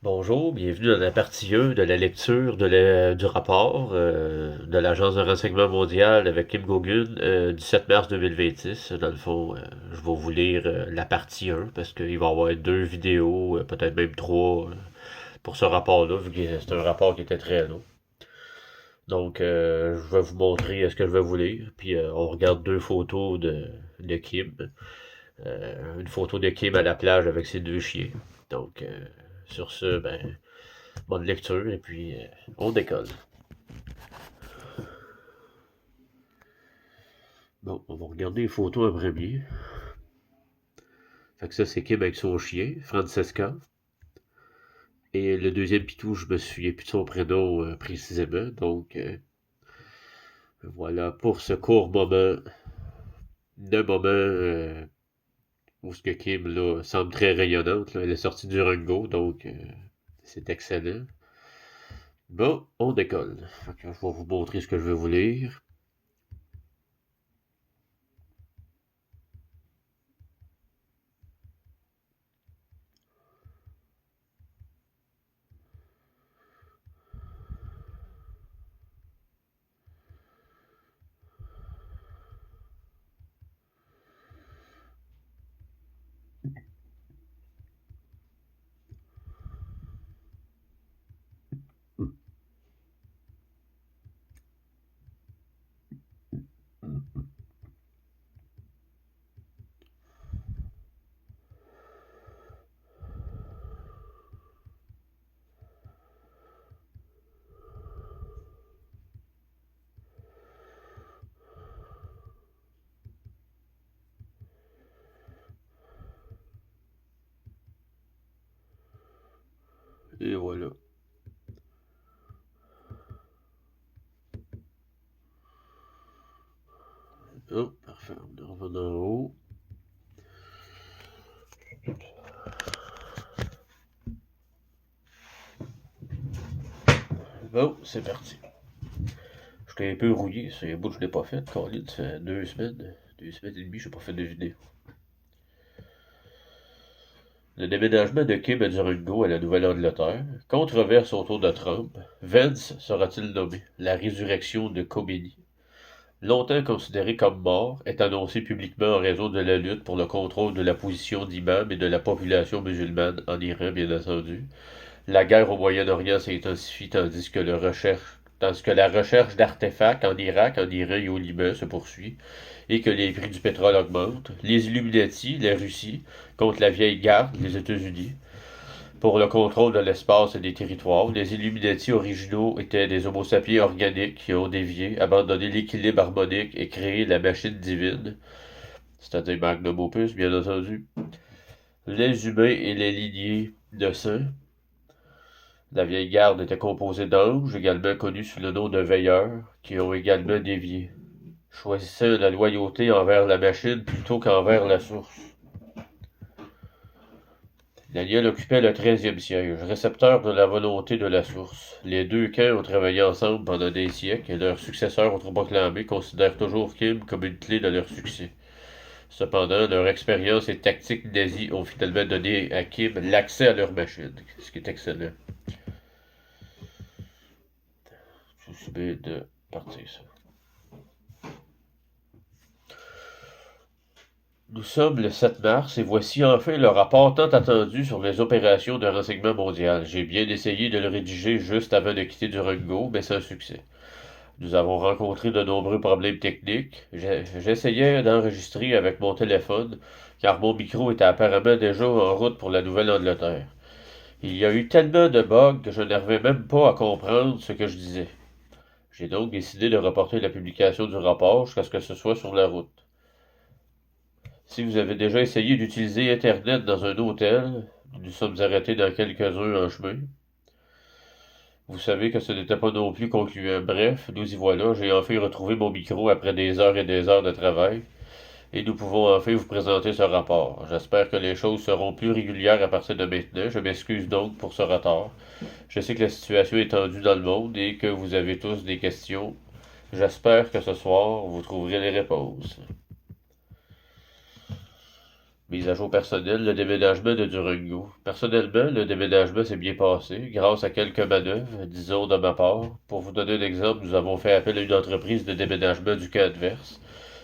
Bonjour, bienvenue dans la partie 1 de la lecture du rapport de l'Agence de renseignement mondial avec Kim Gogun du 7 mars 2026. Dans le fond, je vais vous lire la partie 1 parce qu'il va y avoir deux vidéos, peut-être même trois, pour ce rapport-là, vu que c'est un rapport qui était très long. Donc, je vais vous montrer ce que je vais vous lire, puis on regarde deux photos de Kim. Une photo de Kim à la plage avec ses deux chiens. Donc, sur ce, ben, bonne lecture et puis on décolle. Bon, on va regarder les photos en premier. Fait que ça, c'est Kim avec son chien, Francesca. Et le deuxième pitou, je me souviens plus de son prénom précisément. Donc, voilà pour ce court moment, de moment où ce que Kim là, semble très rayonnante. Là. Elle est sortie du Rango, donc c'est excellent. Bon, on décolle. Fait que je vais vous montrer ce que je vais vous lire. Et voilà. Oh, parfait. On revient en haut. Bon, c'est parti. J'étais un peu rouillé, c'est un bout que je l'ai pas fait. Colin, ça fait 2 semaines. 2 semaines et demie, je n'ai pas fait de vidéo. Le déménagement de Kim à Durango à la Nouvelle-Angleterre. Controverse autour de Trump. Vance sera-t-il nommé? La résurrection de Khomeini. Longtemps considéré comme mort, est annoncé publiquement en raison de la lutte pour le contrôle de la position d'imam et de la population musulmane en Iran, bien entendu. La guerre au Moyen-Orient s'intensifie tandis que la recherche d'artefacts en Irak, en Iran et au Liban se poursuit, et que les prix du pétrole augmentent. Les Illuminati, la Russie, contre la vieille garde, les États-Unis, pour le contrôle de l'espace et des territoires. Les Illuminati originaux étaient des homo sapiens organiques qui ont dévié, abandonné l'équilibre harmonique et créé la machine divine, c'est-à-dire Magnum Opus, bien entendu. Les humains et les lignées de sang. La vieille garde était composée d'anges, également connus sous le nom de veilleurs, qui ont également dévié, choisissant la loyauté envers la machine plutôt qu'envers la source. Daniel occupait le 13e siège, récepteur de la volonté de la source. Les deux camps ont travaillé ensemble pendant des siècles et leurs successeurs autoproclamés considèrent toujours Kim comme une clé de leur succès. Cependant, leur expérience et tactiques nazies ont finalement donné à Kim l'accès à leur machine, ce qui est excellent. Je suis bien de partir ça. Nous sommes le 7 mars et voici enfin le rapport tant attendu sur les opérations de renseignement mondial. J'ai bien essayé de le rédiger juste avant de quitter Durango, mais sans succès. Nous avons rencontré de nombreux problèmes techniques. J'essayais d'enregistrer avec mon téléphone, car mon micro était apparemment déjà en route pour la Nouvelle-Angleterre. Il y a eu tellement de bugs que je n'arrivais même pas à comprendre ce que je disais. J'ai donc décidé de reporter la publication du rapport jusqu'à ce que ce soit sur la route. Si vous avez déjà essayé d'utiliser Internet dans un hôtel, nous sommes arrêtés dans quelques-uns en chemin. Vous savez que ce n'était pas non plus concluant. Bref, nous y voilà, j'ai enfin retrouvé mon micro après des heures et des heures de travail, et nous pouvons enfin vous présenter ce rapport. J'espère que les choses seront plus régulières à partir de maintenant. Je m'excuse donc pour ce retard. Je sais que la situation est tendue dans le monde et que vous avez tous des questions. J'espère que ce soir, vous trouverez les réponses. Mise à jour personnelle, le déménagement de Durango. Personnellement, le déménagement s'est bien passé, grâce à quelques manœuvres, disons de ma part. Pour vous donner un exemple, nous avons fait appel à une entreprise de déménagement du camp adverse,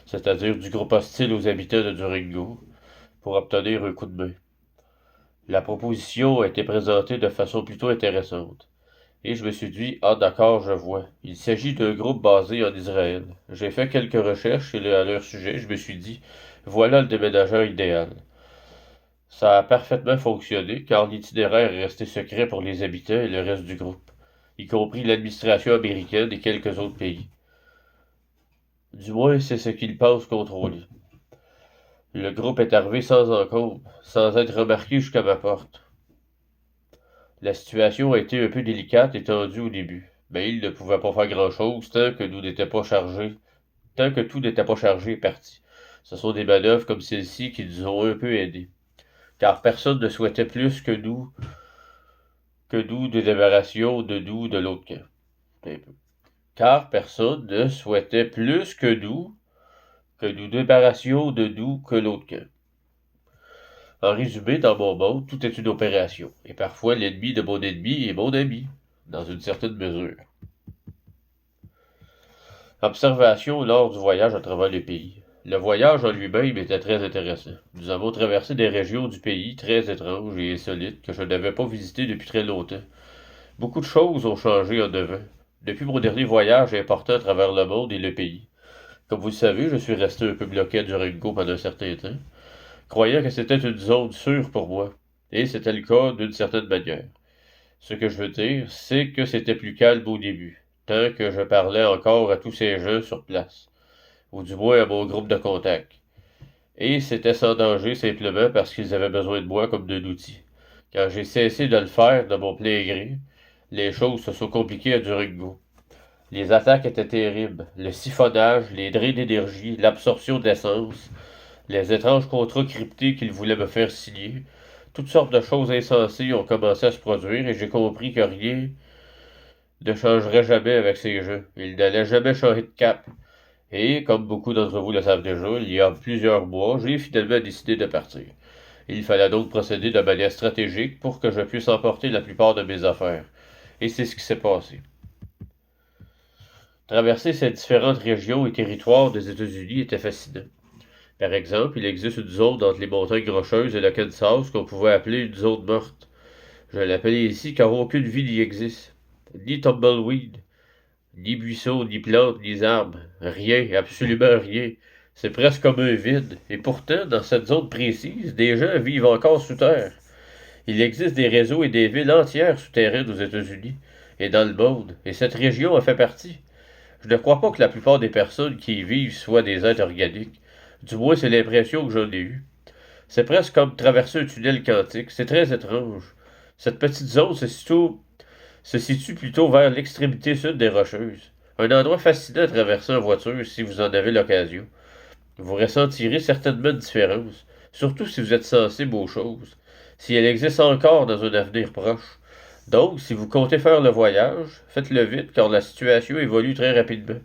c'est-à-dire du groupe hostile aux habitants de Durango, pour obtenir un coup de main. La proposition a été présentée de façon plutôt intéressante. Et je me suis dit, ah d'accord, je vois. Il s'agit d'un groupe basé en Israël. J'ai fait quelques recherches à leur sujet, je me suis dit, voilà le déménageur idéal. Ça a parfaitement fonctionné, car l'itinéraire est resté secret pour les habitants et le reste du groupe, y compris l'administration américaine et quelques autres pays. Du moins, c'est ce qu'ils pensent contrôler. Le groupe est arrivé sans encombre, sans être remarqué jusqu'à ma porte. La situation a été un peu délicate et tendue au début, mais ils ne pouvaient pas faire grand-chose tant que tout n'était pas chargé et parti. Ce sont des manœuvres comme celle-ci qui nous ont un peu aidés, car personne ne souhaitait plus que nous de débarrassions de nous de l'autre camp. Un peu. Car personne ne souhaitait plus que nous débarrassions de nous que l'autre camp. En résumé, dans mon monde, tout est une opération, et parfois l'ennemi de mon ennemi est mon ami, dans une certaine mesure. Observation lors du voyage à travers le pays. Le voyage en lui-même était très intéressant. Nous avons traversé des régions du pays très étranges et insolites que je n'avais pas visitées depuis très longtemps. Beaucoup de choses ont changé en 9 ans. Depuis mon dernier voyage important à travers le monde et le pays. Comme vous le savez, je suis resté un peu bloqué à Durango pendant un certain temps, croyant que c'était une zone sûre pour moi. Et c'était le cas d'une certaine manière. Ce que je veux dire, c'est que c'était plus calme au début, tant que je parlais encore à tous ces gens sur place, ou du moins à mon groupe de contact. Et c'était sans danger simplement parce qu'ils avaient besoin de moi comme d'un outil. Quand j'ai cessé de le faire de mon plein gré, les choses se sont compliquées à Durango. Les attaques étaient terribles, le siphonnage, les drains d'énergie, l'absorption d'essence, les étranges contrats cryptés qu'ils voulaient me faire signer. Toutes sortes de choses insensées ont commencé à se produire et j'ai compris que rien ne changerait jamais avec ces jeux. Ils n'allaient jamais changer de cap. Et, comme beaucoup d'entre vous le savent déjà, il y a plusieurs mois, j'ai finalement décidé de partir. Il fallait donc procéder de manière stratégique pour que je puisse emporter la plupart de mes affaires. Et c'est ce qui s'est passé. Traverser ces différentes régions et territoires des États-Unis était fascinant. Par exemple, il existe une zone entre les montagnes rocheuses et le Kansas qu'on pouvait appeler une zone morte. Je l'appelais ici car aucune vie n'y existe. Ni tumbleweed, ni buissons, ni plantes, ni arbres. Rien, absolument rien. C'est presque comme un vide. Et pourtant, dans cette zone précise, des gens vivent encore sous terre. Il existe des réseaux et des villes entières souterraines aux États-Unis et dans le monde, et cette région en fait partie. Je ne crois pas que la plupart des personnes qui y vivent soient des êtres organiques. Du moins, c'est l'impression que j'en ai eue. C'est presque comme traverser un tunnel quantique. C'est très étrange. Cette petite zone se situe plutôt vers l'extrémité sud des Rocheuses. Un endroit fascinant à traverser en voiture si vous en avez l'occasion. Vous ressentirez certainement une différence, surtout si vous êtes sensible aux choses, si elles existent encore dans un avenir proche. Donc, si vous comptez faire le voyage, faites-le vite car la situation évolue très rapidement.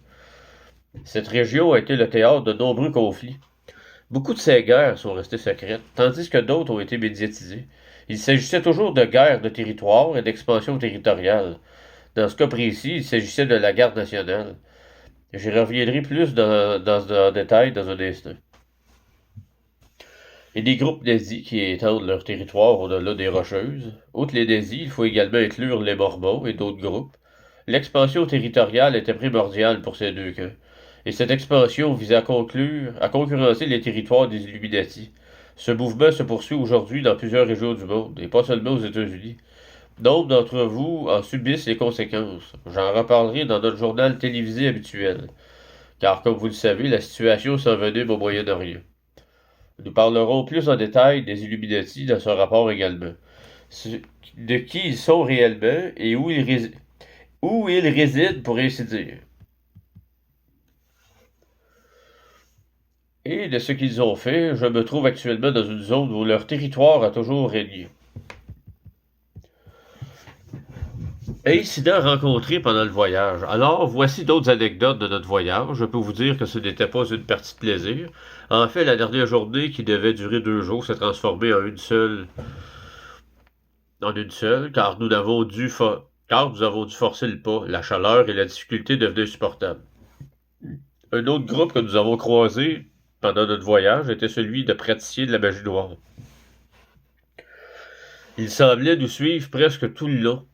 Cette région a été le théâtre de nombreux conflits. Beaucoup de ces guerres sont restées secrètes, tandis que d'autres ont été médiatisées. Il s'agissait toujours de guerres de territoire et d'expansion territoriale. Dans ce cas précis, il s'agissait de la garde nationale. J'y reviendrai plus en détail dans un instant. Et des groupes nazis qui étendent leur territoire au-delà des Rocheuses. Outre les nazis, il faut également inclure les Mormons et d'autres groupes. L'expansion territoriale était primordiale pour ces deux camps. Et cette expansion visait à concurrencer les territoires des Illuminati. Ce mouvement se poursuit aujourd'hui dans plusieurs régions du monde, et pas seulement aux États-Unis. Nombre d'entre vous en subissent les conséquences. J'en reparlerai dans notre journal télévisé habituel. Car, comme vous le savez, la situation s'envenime au Moyen-Orient. Nous parlerons plus en détail des Illuminati dans ce rapport également. De qui ils sont réellement et où ils résident, pour ainsi dire. Et de ce qu'ils ont fait, je me trouve actuellement dans une zone où leur territoire a toujours régné. Incidents rencontrés pendant le voyage. Alors, voici d'autres anecdotes de notre voyage. Je peux vous dire que ce n'était pas une partie de plaisir. En fait, la dernière journée, qui devait durer 2 jours, s'est transformée en une seule, car nous avons dû forcer le pas. La chaleur et la difficulté devenaient insupportables. Un autre groupe que nous avons croisé pendant notre voyage était celui de praticiens de la magie noire. Ils semblaient nous suivre presque tout le long.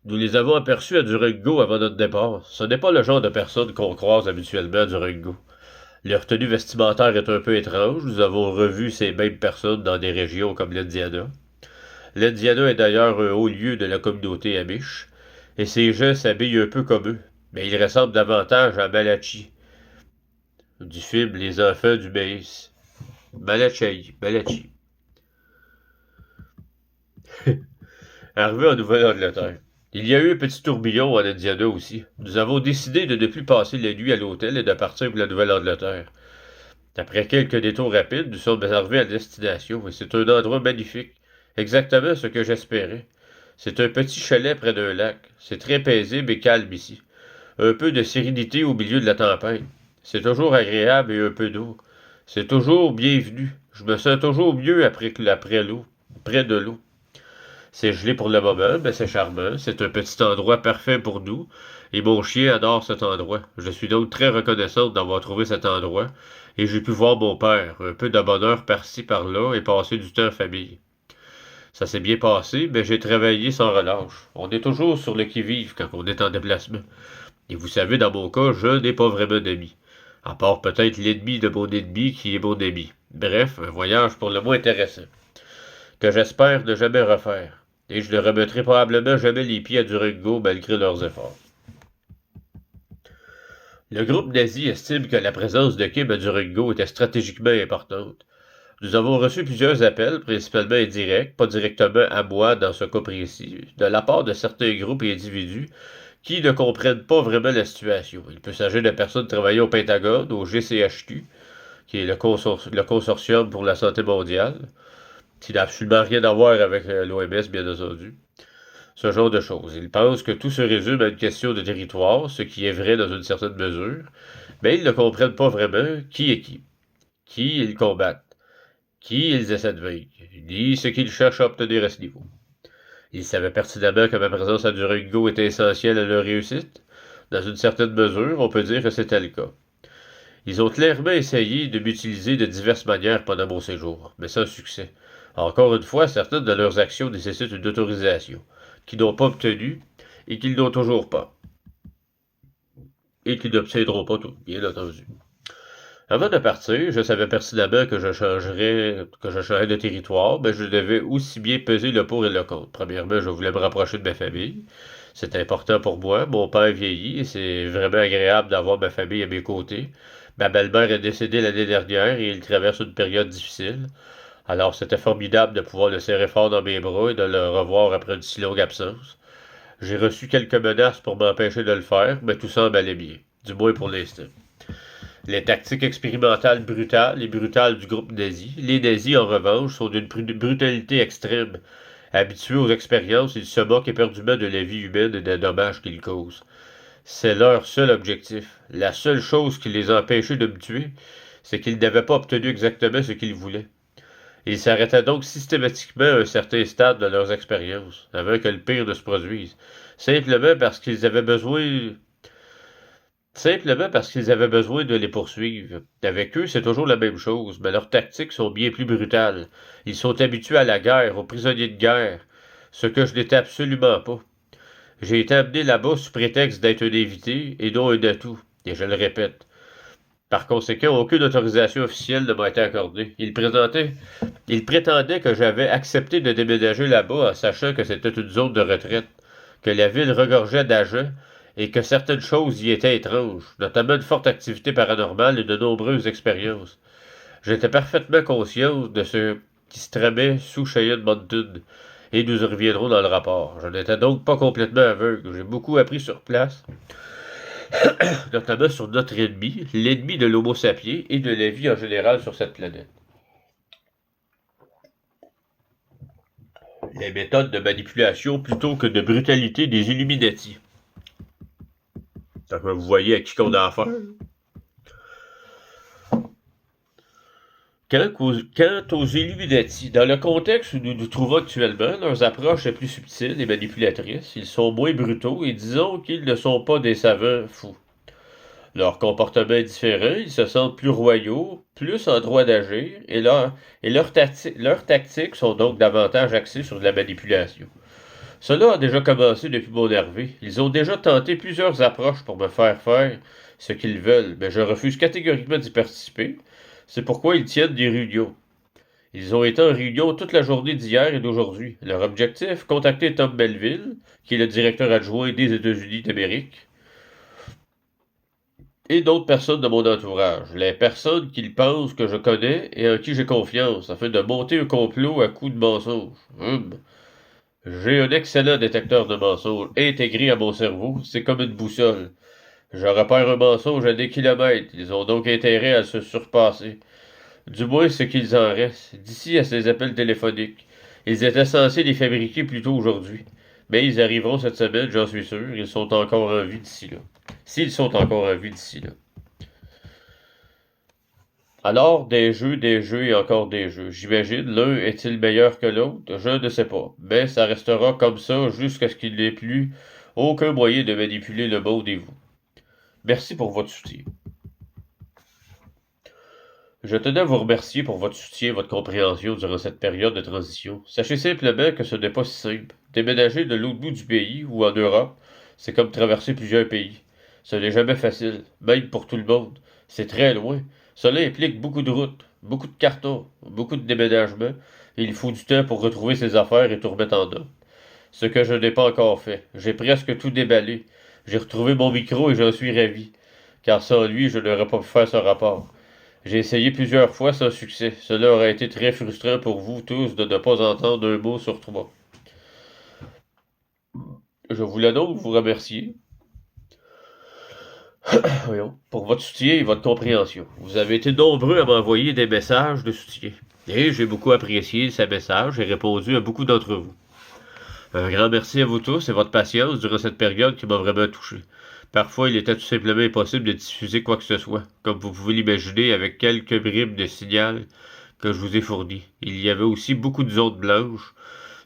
Nous les avons aperçus à Durango avant notre départ. Ce n'est pas le genre de personnes qu'on croise habituellement à Durango. Leur tenue vestimentaire est un peu étrange. Nous avons revu ces mêmes personnes dans des régions comme l'Indiana. L'Indiana est d'ailleurs un haut lieu de la communauté Amish, et ces gens s'habillent un peu comme eux, mais ils ressemblent davantage à Malachi, du film Les Enfants du Maïs. Malachi. Arrivé en Nouvelle-Angleterre. Il y a eu un petit tourbillon en Indiana aussi. Nous avons décidé de ne plus passer la nuit à l'hôtel et de partir pour la Nouvelle-Angleterre. Après quelques détours rapides, nous sommes arrivés à destination et c'est un endroit magnifique. Exactement ce que j'espérais. C'est un petit chalet près d'un lac. C'est très paisible et calme ici. Un peu de sérénité au milieu de la tempête. C'est toujours agréable et un peu d'eau. C'est toujours bienvenu. Je me sens toujours mieux après l'eau, près de l'eau. C'est gelé pour le moment, mais c'est charmant. C'est un petit endroit parfait pour nous. Et mon chien adore cet endroit. Je suis donc très reconnaissante d'avoir trouvé cet endroit. Et j'ai pu voir mon père, un peu de bonheur par-ci par-là, et passer du temps en famille. Ça s'est bien passé, mais j'ai travaillé sans relâche. On est toujours sur le qui-vive quand on est en déplacement. Et vous savez, dans mon cas, je n'ai pas vraiment d'amis. À part peut-être l'ennemi de mon ennemi qui est mon ami. Bref, un voyage pour le moins intéressant. Que j'espère ne jamais refaire. Et je ne remettrai probablement jamais les pieds à Durango malgré leurs efforts. Le groupe nazi estime que la présence de Kim à Durango était stratégiquement importante. Nous avons reçu plusieurs appels, principalement indirects, pas directement à moi dans ce cas précis, de la part de certains groupes et individus qui ne comprennent pas vraiment la situation. Il peut s'agir de personnes travaillant au Pentagone, au GCHQ, qui est le consortium pour la santé mondiale, qui n'a absolument rien à voir avec l'OMS, bien entendu. Ce genre de choses. Ils pensent que tout se résume à une question de territoire, ce qui est vrai dans une certaine mesure, mais ils ne comprennent pas vraiment qui est qui ils combattent, qui ils essaient de vaincre, ni ce qu'ils cherchent à obtenir à ce niveau. Ils savaient pertinemment que ma présence à Durango était essentielle à leur réussite. Dans une certaine mesure, on peut dire que c'était le cas. Ils ont clairement essayé de m'utiliser de diverses manières pendant mon séjour, mais sans succès. Encore une fois, certaines de leurs actions nécessitent une autorisation, qu'ils n'ont pas obtenue et qu'ils n'ont toujours pas, et qu'ils n'obtiendront pas tout, bien entendu. Avant de partir, je savais pertinemment que je changerais de territoire, mais je devais aussi bien peser le pour et le contre. Premièrement, je voulais me rapprocher de ma famille. C'est important pour moi. Mon père vieillit et c'est vraiment agréable d'avoir ma famille à mes côtés. Ma belle-mère est décédée l'année dernière et il traverse une période difficile. Alors c'était formidable de pouvoir le serrer fort dans mes bras et de le revoir après une si longue absence. J'ai reçu quelques menaces pour m'empêcher de le faire, mais tout semble aller bien, du moins pour l'instant. Les tactiques expérimentales brutales et brutales du groupe nazi. Les nazis, en revanche, sont d'une brutalité extrême. Habitués aux expériences, ils se moquent éperdument de la vie humaine et des dommages qu'ils causent. C'est leur seul objectif. La seule chose qui les a empêchés de me tuer, c'est qu'ils n'avaient pas obtenu exactement ce qu'ils voulaient. Ils s'arrêtaient donc systématiquement à un certain stade de leurs expériences, avant que le pire ne se produise. Simplement parce qu'ils avaient besoin Simplement parce qu'ils avaient besoin de les poursuivre. Avec eux, c'est toujours la même chose, mais leurs tactiques sont bien plus brutales. Ils sont habitués à la guerre, aux prisonniers de guerre, ce que je n'étais absolument pas. J'ai été amené là-bas sous prétexte d'être un invité et non un atout, et je le répète. Par conséquent, aucune autorisation officielle ne m'a été accordée. Ils prétendaient que j'avais accepté de déménager là-bas en sachant que c'était une zone de retraite, que la ville regorgeait d'agents et que certaines choses y étaient étranges, notamment une forte activité paranormale et de nombreuses expériences. J'étais parfaitement conscient de ce qui se tramait sous Cheyenne Mountain, et nous y reviendrons dans le rapport. Je n'étais donc pas complètement aveugle. J'ai beaucoup appris sur place, notamment sur notre ennemi, l'ennemi de l'Homo sapiens et de la vie en général sur cette planète. les méthodes de manipulation plutôt que de brutalité des Illuminati. Donc, vous voyez à qui qu'on a affaire. Quant aux Illuminati, dans le contexte où nous nous trouvons actuellement, leurs approches sont plus subtiles et manipulatrices, ils sont moins brutaux et disons qu'ils ne sont pas des savants fous. Leur comportement est différent, ils se sentent plus royaux, plus en droit d'agir, et leurs tactiques sont donc davantage axées sur de la manipulation. Cela a déjà commencé depuis mon arrivée. Ils ont déjà tenté plusieurs approches pour me faire ce qu'ils veulent, mais je refuse catégoriquement d'y participer. C'est pourquoi ils tiennent des réunions. Ils ont été en réunion toute la journée d'hier et d'aujourd'hui. Leur objectif, contacter Tom Melville, qui est le directeur adjoint des États-Unis d'Amérique, et d'autres personnes de mon entourage, les personnes qu'ils pensent que je connais et en qui j'ai confiance, afin de monter un complot à coups de mensonges. J'ai un excellent détecteur de mensonges intégré à mon cerveau, c'est comme une boussole. Je repère un mensonge à des kilomètres, ils ont donc intérêt à se surpasser. Du moins ce qu'ils en restent, d'ici à ces appels téléphoniques. Ils étaient censés les fabriquer plus tôt aujourd'hui. Mais ils arriveront cette semaine, j'en suis sûr, ils sont encore en vie d'ici là. S'ils sont encore en vie d'ici là. Alors, des jeux et encore des jeux. J'imagine, l'un est-il meilleur que l'autre? Je ne sais pas. Mais ça restera comme ça jusqu'à ce qu'il n'ait plus aucun moyen de manipuler le monde et vous. Merci pour votre soutien. Je tenais à vous remercier pour votre soutien et votre compréhension durant cette période de transition. Sachez simplement que ce n'est pas si simple. Déménager de l'autre bout du pays ou en Europe, c'est comme traverser plusieurs pays. Ce n'est jamais facile, même pour tout le monde. C'est très loin. Cela implique beaucoup de routes, beaucoup de cartons, beaucoup de déménagements, et il faut du temps pour retrouver ses affaires et tout remettre en ordre. Ce que je n'ai pas encore fait. J'ai presque tout déballé. J'ai retrouvé mon micro et j'en suis ravi, car sans lui, je n'aurais pas pu faire ce rapport. J'ai essayé plusieurs fois sans succès. Cela aurait été très frustrant pour vous tous de ne pas entendre un mot sur trois. Je voulais donc vous remercier pour votre soutien et votre compréhension. Vous avez été nombreux à m'envoyer des messages de soutien. Et j'ai beaucoup apprécié ces messages et répondu à beaucoup d'entre vous. Un grand merci à vous tous et votre patience durant cette période qui m'a vraiment touché. Parfois, il était tout simplement impossible de diffuser quoi que ce soit, comme vous pouvez l'imaginer avec quelques bribes de signal que je vous ai fournis. Il y avait aussi beaucoup de zones blanches,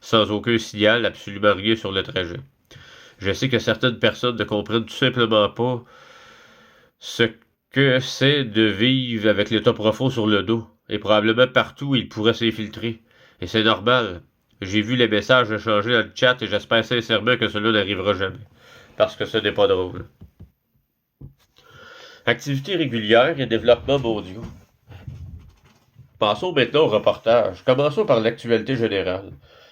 sans aucun signal, absolument rien sur le trajet. Je sais que certaines personnes ne comprennent tout simplement pas ce que c'est de vivre avec l'état profond sur le dos, et probablement partout il pourrait s'infiltrer. Et c'est normal. J'ai vu les messages échangés dans le chat et j'espère sincèrement que cela n'arrivera jamais. Parce que ce n'est pas drôle. Activités régulières et développement mondiaux. Passons maintenant au reportage. Commençons par l'actualité générale.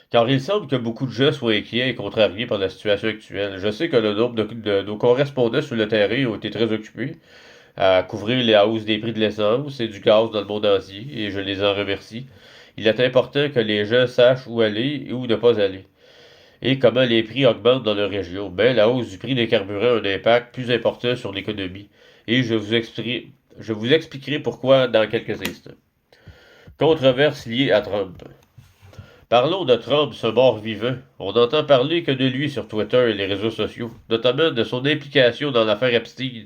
Car il semble que beaucoup de gens soient inquiets et contrariés par la situation actuelle. Je sais que le nombre de nos correspondants sur le terrain ont été très occupés à couvrir les hausses des prix de l'essence et du gaz dans le monde entier, et je les en remercie. Il est important que les gens sachent où aller et où ne pas aller, et comment les prix augmentent dans leur région. Mais la hausse du prix des carburants a un impact plus important sur l'économie, et je vous expliquerai pourquoi dans quelques instants. Controverse liée à Trump. Parlons de Trump, ce mort-vivant. On n'entend parler que de lui sur Twitter et les réseaux sociaux, notamment de son implication dans l'affaire Epstein.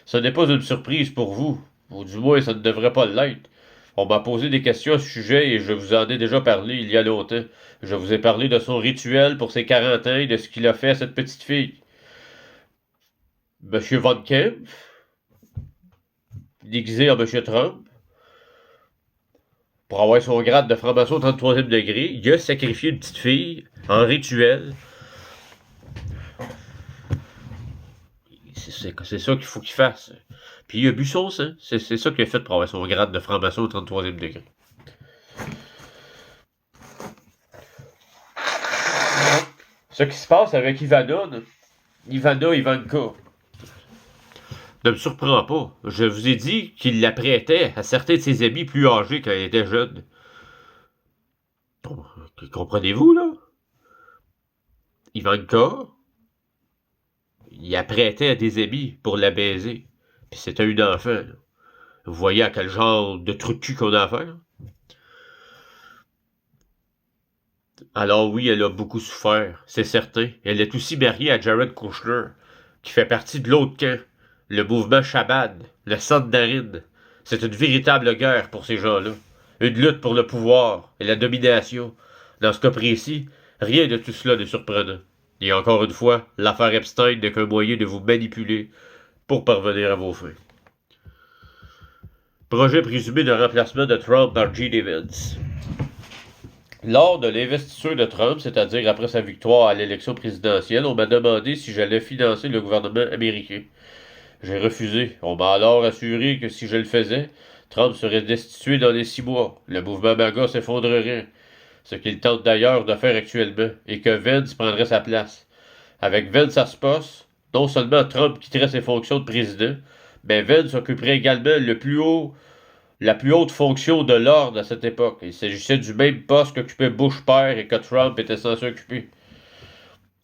Ce n'est pas une surprise pour vous, ou du moins ça ne devrait pas l'être. On m'a posé des questions à ce sujet et je vous en ai déjà parlé il y a longtemps. Je vous ai parlé de son rituel pour ses 40 ans et de ce qu'il a fait à cette petite fille. Monsieur Von Kempf, déguisé en Monsieur Trump, pour avoir son grade de franc-maçon au 33e degré, il a sacrifié une petite fille en rituel. C'est ça qu'il faut qu'il fasse. Puis il a bu son sang. C'est ça qu'il a fait pour avoir son grade de franc-maçon au 33e degré. Ce qui se passe avec Ivanka, ne me surprend pas. Je vous ai dit qu'il la prêtait à certains de ses amis plus âgés quand elle était jeune. Comprenez-vous, là? Ivanka, il la prêtait à des amis pour la baiser. Puis c'était une enfant, là. Vous voyez à quel genre de trou de cul qu'on a affaire? Alors oui, elle a beaucoup souffert, c'est certain. Elle est aussi mariée à Jared Kushner, qui fait partie de l'autre camp, le mouvement Chabad, le centre d'Arine. C'est une véritable guerre pour ces gens-là. Une lutte pour le pouvoir et la domination. Dans ce cas précis, rien de tout cela n'est surprenant. Et encore une fois, l'affaire Epstein n'est qu'un moyen de vous manipuler pour parvenir à vos fins. Projet présumé de remplacement de Trump par Gene Evans. Lors de l'investiture de Trump, c'est-à-dire après sa victoire à l'élection présidentielle, on m'a demandé si j'allais financer le gouvernement américain. J'ai refusé. On m'a alors assuré que si je le faisais, Trump serait destitué dans les 6 mois. Le mouvement MAGA s'effondrerait, ce qu'il tente d'ailleurs de faire actuellement, et que Vance prendrait sa place. Avec Vance à ce poste, non seulement Trump quitterait ses fonctions de président, mais Vance occuperait également la plus haute fonction de l'ordre à cette époque. Il s'agissait du même poste qu'occupait Bush père et que Trump était censé occuper.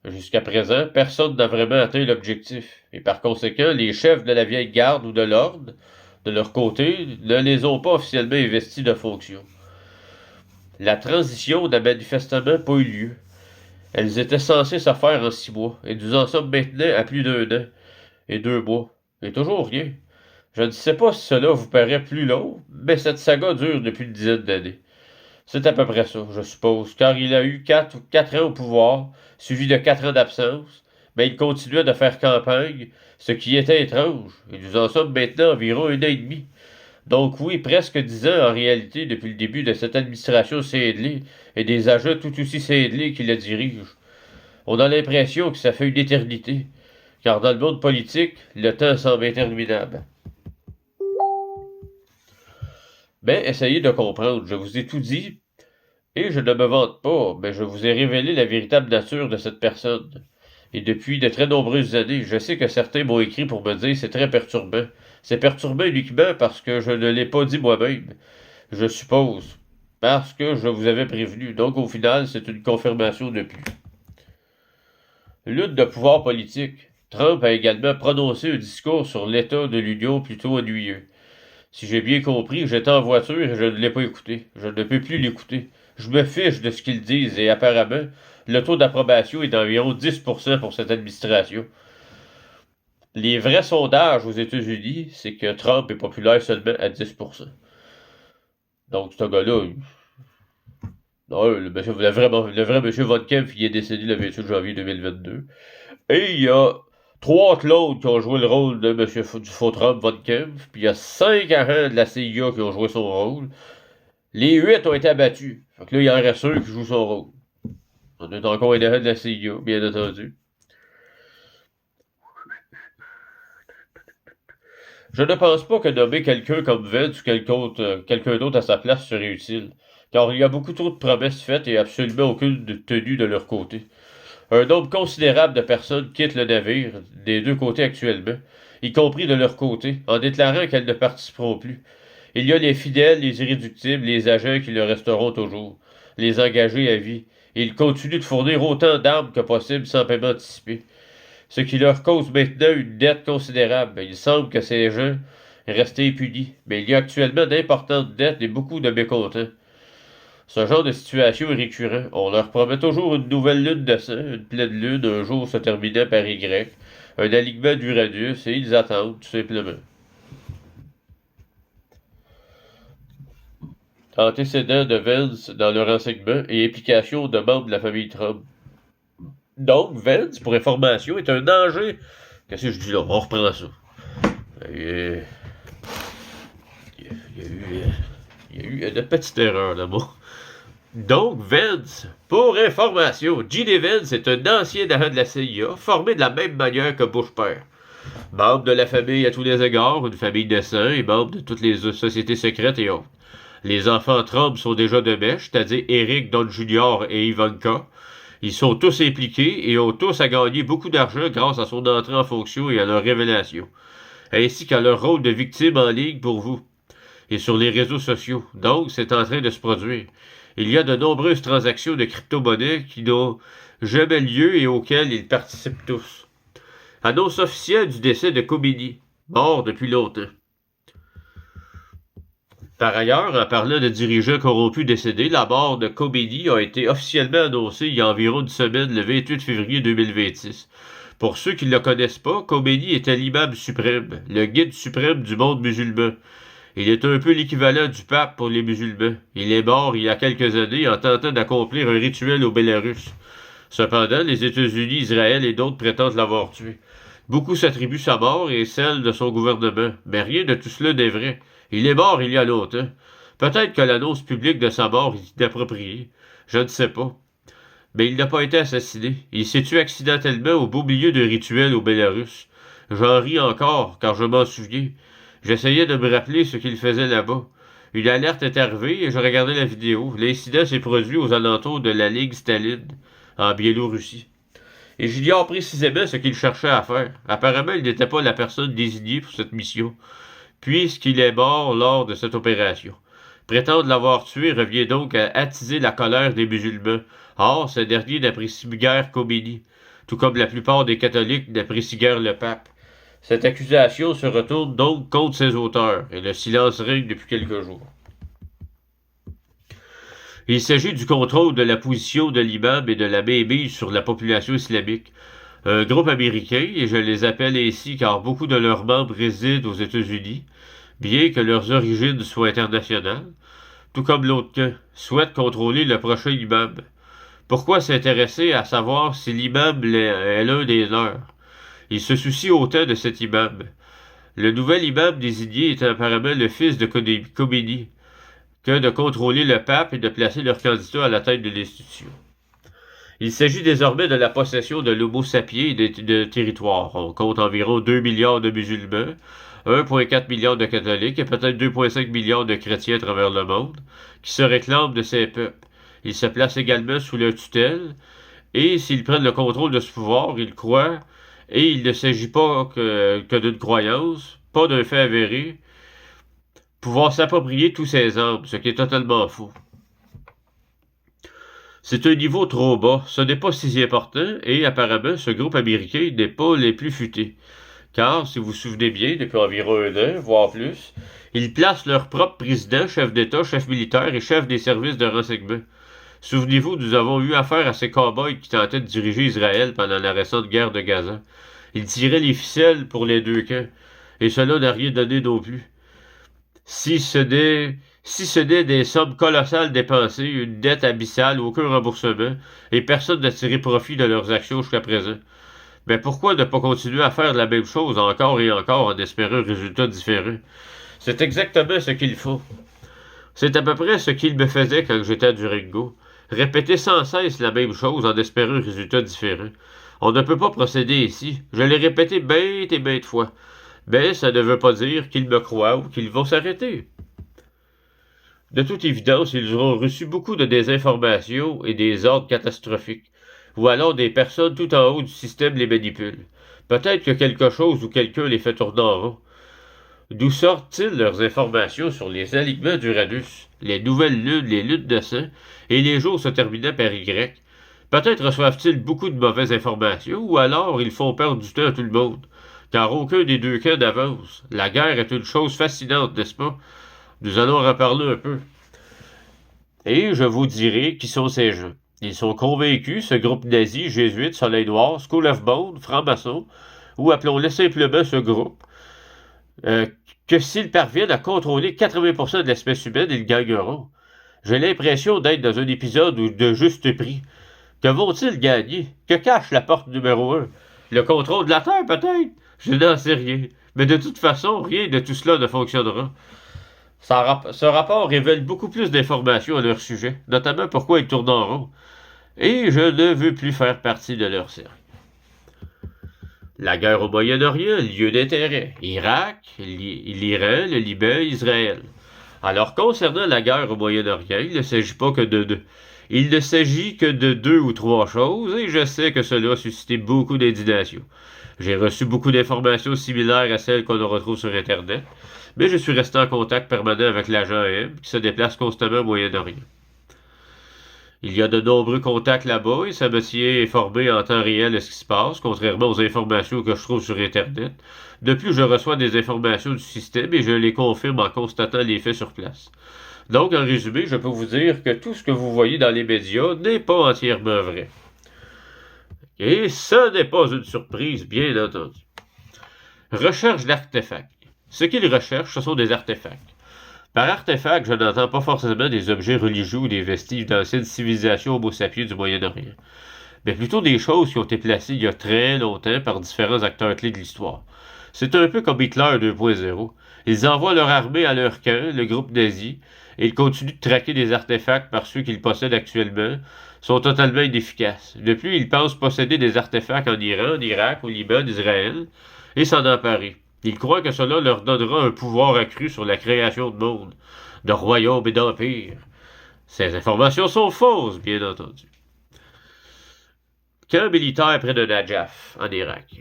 Jusqu'à présent, personne n'a vraiment atteint l'objectif, et par conséquent, les chefs de la vieille garde ou de l'ordre, de leur côté, ne les ont pas officiellement investis de fonctions. La transition n'a manifestement pas eu lieu. Elles étaient censées se faire en 6 mois, et nous en sommes maintenant à plus d'1 an et 2 mois, et toujours rien. Je ne sais pas si cela vous paraît plus long, mais cette saga dure depuis une dizaine d'années. C'est à peu près ça, je suppose, car il a eu 4 ans au pouvoir, suivi de 4 ans d'absence, mais il continuait de faire campagne, ce qui était étrange, et nous en sommes maintenant environ 1 an et demi. Donc oui, presque 10 ans en réalité depuis le début de cette administration Sidley et des agents tout aussi Sidley qui la dirigent. On a l'impression que ça fait une éternité, car dans le monde politique, le temps semble interminable. Mais essayez de comprendre, je vous ai tout dit, et je ne me vante pas, mais je vous ai révélé la véritable nature de cette personne. Et depuis de très nombreuses années, je sais que certains m'ont écrit pour me dire c'est très perturbant. C'est perturbant uniquement parce que je ne l'ai pas dit moi-même, je suppose, parce que je vous avais prévenu. Donc au final, c'est une confirmation de plus. Lutte de pouvoir politique. Trump a également prononcé un discours sur l'état de l'Union plutôt ennuyeux. Si j'ai bien compris, j'étais en voiture et je ne l'ai pas écouté. Je ne peux plus l'écouter. Je me fiche de ce qu'ils disent et apparemment, le taux d'approbation est d'environ 10% pour cette administration. Les vrais sondages aux États-Unis, c'est que Trump est populaire seulement à 10%. Donc, ce gars-là, non, le vrai monsieur Von Kempf, il est décédé le 28 janvier 2022. Et il y a 3 Claude qui ont joué le rôle de monsieur du faux Trump Von Kempf, puis il y a 5 agents de la CIA qui ont joué son rôle. Les 8 ont été abattus. Fait que là, il en reste un qui joue son rôle. On est encore un agent de la CIA, bien entendu. Je ne pense pas que nommer quelqu'un comme Vance ou quelqu'un d'autre à sa place serait utile, car il y a beaucoup trop de promesses faites et absolument aucune tenue de leur côté. Un nombre considérable de personnes quittent le navire, des deux côtés actuellement, y compris de leur côté, en déclarant qu'elles ne participeront plus. Il y a les fidèles, les irréductibles, les agents qui le resteront toujours, les engagés à vie, et ils continuent de fournir autant d'armes que possible sans paiement anticipé. Ce qui leur cause maintenant une dette considérable. Il semble que ces gens restent impunis, mais il y a actuellement d'importantes dettes et beaucoup de mécontents. Ce genre de situation est récurrent. On leur promet toujours une nouvelle lune de sang, une pleine lune, un jour se terminant par Y, un alignement d'Uranus, et ils attendent, tout simplement. Antécédents de Vance dans le renseignement et implication de membres de la famille Trump. Donc, Vance, pour information, est un danger. Qu'est-ce que je dis là? On reprend ça. Il y a eu une petite erreur là-bas. Donc, Vance, pour information, Gene Vance est un ancien agent de la CIA, formé de la même manière que Bush père. Membre de la famille à tous les égards, une famille de sang et membre de toutes les sociétés secrètes et autres. Les enfants Trump sont déjà de mèche, c'est-à-dire Eric, Don Jr. et Ivanka. Ils sont tous impliqués et ont tous à gagner beaucoup d'argent grâce à son entrée en fonction et à leur révélation, ainsi qu'à leur rôle de victime en ligne pour vous et sur les réseaux sociaux. Donc, c'est en train de se produire. Il y a de nombreuses transactions de crypto-monnaies qui n'ont jamais lieu et auxquelles ils participent tous. Annonce officielle du décès de Khomeini, mort depuis longtemps. Par ailleurs, en parlant de dirigeants corrompus décédés, la mort de Khomeini a été officiellement annoncée il y a environ une semaine, le 28 février 2026. Pour ceux qui ne le connaissent pas, Khomeini était l'imam suprême, le guide suprême du monde musulman. Il est un peu l'équivalent du pape pour les musulmans. Il est mort il y a quelques années en tentant d'accomplir un rituel au Bélarus. Cependant, les États-Unis, Israël et d'autres prétendent l'avoir tué. Beaucoup s'attribuent sa mort et celle de son gouvernement, mais rien de tout cela n'est vrai. Il est mort il y a longtemps. Peut-être que l'annonce publique de sa mort est inappropriée. Je ne sais pas. Mais il n'a pas été assassiné. Il s'est tué accidentellement au beau milieu de rituels au Bélarus. J'en ris encore, car je m'en souviens. J'essayais de me rappeler ce qu'il faisait là-bas. Une alerte est arrivée et je regardais la vidéo. L'incident s'est produit aux alentours de la Ligue Staline, en Biélorussie. Et j'ignore précisément ce qu'il cherchait à faire. Apparemment, il n'était pas la personne désignée pour cette mission, puisqu'il est mort lors de cette opération. Prétendre l'avoir tué revient donc à attiser la colère des musulmans. Or, ce dernier n'apprécie guère Khomeini, tout comme la plupart des catholiques n'apprécient guère le pape. Cette accusation se retourne donc contre ses auteurs, et le silence règne depuis quelques jours. Il s'agit du contrôle de la position de l'imam et de la mainmise sur la population islamique. Un groupe américain, et je les appelle ainsi car beaucoup de leurs membres résident aux États-Unis, bien que leurs origines soient internationales, tout comme l'autre camp, souhaite contrôler le prochain imam. Pourquoi s'intéresser à savoir si l'imam est l'un des leurs? Il se soucie autant de cet imam. Le nouvel imam désigné est apparemment le fils de Khomeini, que de contrôler le pape et de placer leur candidat à la tête de l'institution. Il s'agit désormais de la possession de l'homo sapiens et de territoire. On compte environ 2 milliards de musulmans, 1,4 milliard de catholiques et peut-être 2,5 milliards de chrétiens à travers le monde, qui se réclament de ces peuples. Ils se placent également sous leur tutelle, et s'ils prennent le contrôle de ce pouvoir, ils croient, et il ne s'agit pas que d'une croyance, pas d'un fait avéré, pouvoir s'approprier tous ces âmes, ce qui est totalement faux. C'est un niveau trop bas, ce n'est pas si important, et apparemment ce groupe américain n'est pas les plus futés. Car, si vous vous souvenez bien, depuis environ un an, voire plus, ils placent leur propre président, chef d'État, chef militaire et chef des services de renseignement. Souvenez-vous, nous avons eu affaire à ces cow-boys qui tentaient de diriger Israël pendant la récente guerre de Gaza. Ils tiraient les ficelles pour les deux camps, et cela n'a rien donné non plus. Si ce n'est des sommes colossales dépensées, une dette abyssale, aucun remboursement, et personne n'a tiré profit de leurs actions jusqu'à présent. Mais pourquoi ne pas continuer à faire la même chose encore et encore en espérant un résultat différent? C'est exactement ce qu'il faut. C'est à peu près ce qu'il me faisait quand j'étais à Durango. Répéter sans cesse la même chose en espérant un résultat différent. On ne peut pas procéder ici. Je l'ai répété maintes et maintes fois. Mais ça ne veut pas dire qu'ils me croient ou qu'ils vont s'arrêter. De toute évidence, ils auront reçu beaucoup de désinformations et des ordres catastrophiques, ou alors des personnes tout en haut du système les manipulent. Peut-être que quelque chose ou quelqu'un les fait tourner en rond. D'où sortent-ils leurs informations sur les alignements d'Uranus, les nouvelles lunes, les lunes de sang, et les jours se terminant par Y? Peut-être reçoivent-ils beaucoup de mauvaises informations, ou alors ils font perdre du temps à tout le monde. Car aucun des deux camps n'avance. La guerre est une chose fascinante, n'est-ce pas? Nous allons en reparler un peu. Et je vous dirai qui sont ces gens. Ils sont convaincus, ce groupe nazi, jésuite, soleil noir, School of Bone, franc-maçon, ou appelons-le simplement ce groupe, que s'ils parviennent à contrôler 80% de l'espèce humaine, ils gagneront. J'ai l'impression d'être dans un épisode de juste prix. Que vont-ils gagner? Que cache la porte numéro 1? Le contrôle de la Terre, peut-être? Je n'en sais rien. Mais de toute façon, rien de tout cela ne fonctionnera. Ce rapport révèle beaucoup plus d'informations à leur sujet, notamment pourquoi ils tournent en rond. Et je ne veux plus faire partie de leur cercle. La guerre au Moyen-Orient, lieu d'intérêt. Irak, l'Iran, le Liban, Israël. Alors, concernant la guerre au Moyen-Orient, il ne s'agit que de 2 ou 3 choses, et je sais que cela a suscité beaucoup d'indignation. J'ai reçu beaucoup d'informations similaires à celles qu'on retrouve sur Internet, mais je suis resté en contact permanent avec l'agent M, qui se déplace constamment au Moyen-Orient. Il y a de nombreux contacts là-bas et ça me tient informé en temps réel de ce qui se passe, contrairement aux informations que je trouve sur Internet. De plus, je reçois des informations du système et je les confirme en constatant les faits sur place. Donc, en résumé, je peux vous dire que tout ce que vous voyez dans les médias n'est pas entièrement vrai. Et ça n'est pas une surprise, bien entendu. Recherche d'artefacts. Ce qu'ils recherchent, ce sont des artefacts. Par artefact, je n'entends pas forcément des objets religieux ou des vestiges d'anciennes civilisations homo sapiens du Moyen-Orient, mais plutôt des choses qui ont été placées il y a très longtemps par différents acteurs clés de l'histoire. C'est un peu comme Hitler 2.0. Ils envoient leur armée à leur camp, le groupe nazi, et ils continuent de traquer des artefacts par ceux qu'ils possèdent actuellement, sont totalement inefficaces. De plus, ils pensent posséder des artefacts en Iran, en Irak, au Liban, en Israël, et s'en emparer. Ils croient que cela leur donnera un pouvoir accru sur la création de monde, de royaumes et d'empires. Ces informations sont fausses, bien entendu. Camp militaire près de Najaf, en Irak.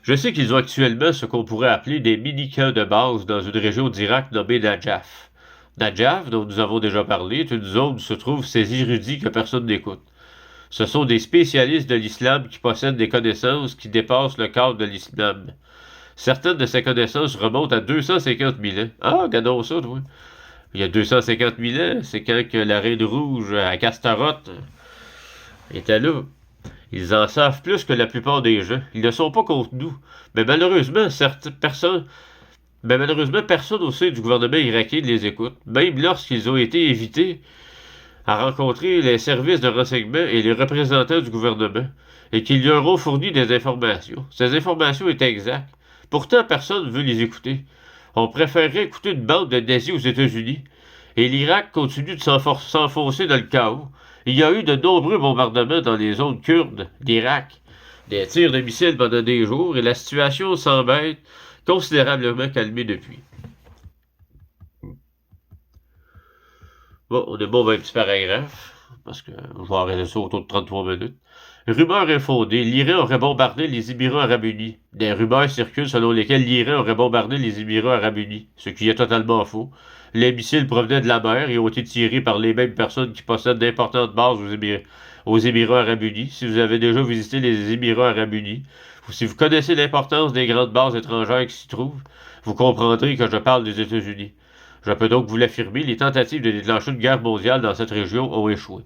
Je sais qu'ils ont actuellement ce qu'on pourrait appeler des mini-camps de base dans une région d'Irak nommée Najaf. Najaf, dont nous avons déjà parlé, est une zone où se trouvent ces érudits que personne n'écoute. Ce sont des spécialistes de l'islam qui possèdent des connaissances qui dépassent le cadre de l'islam. Certaines de ces connaissances remontent à 250 000 ans. Ah, regardons ça, toi. Il y a 250 000 ans, c'est quand que la Reine Rouge à Castaroth était là. Ils en savent plus que la plupart des gens. Ils ne sont pas contre nous. Mais malheureusement, personne au sein du gouvernement irakien ne les écoute. Même lorsqu'ils ont été évités à rencontrer les services de renseignement et les représentants du gouvernement, et qu'ils leur ont fourni des informations. Ces informations étaient exactes. Pourtant, personne ne veut les écouter. On préférerait écouter une bande de nazis aux États-Unis. Et l'Irak continue de s'enfoncer dans le chaos. Il y a eu de nombreux bombardements dans les zones kurdes d'Irak, des tirs de missiles pendant des jours, et la situation semble être considérablement calmée depuis. Bon, on est bon avec un petit paragraphe, parce que je vais arrêter ça autour de 33 minutes. Rumeur infondée, l'Iran aurait bombardé les Émirats arabes unis. Des rumeurs circulent selon lesquelles l'Iran aurait bombardé les Émirats arabes unis, ce qui est totalement faux. Les missiles provenaient de la mer et ont été tirés par les mêmes personnes qui possèdent d'importantes bases aux Émirats arabes unis. Si vous avez déjà visité les Émirats arabes unis, ou si vous connaissez l'importance des grandes bases étrangères qui s'y trouvent, vous comprendrez que je parle des États-Unis. Je peux donc vous l'affirmer, les tentatives de déclencher une guerre mondiale dans cette région ont échoué.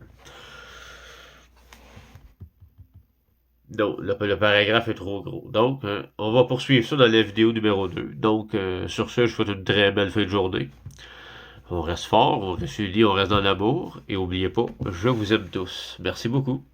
Donc, le paragraphe est trop gros. Donc, on va poursuivre ça dans la vidéo numéro 2. Donc, sur ce, je vous souhaite une très belle fin de journée. On reste fort, on reste unis, on reste dans l'amour. Et n'oubliez pas, je vous aime tous. Merci beaucoup.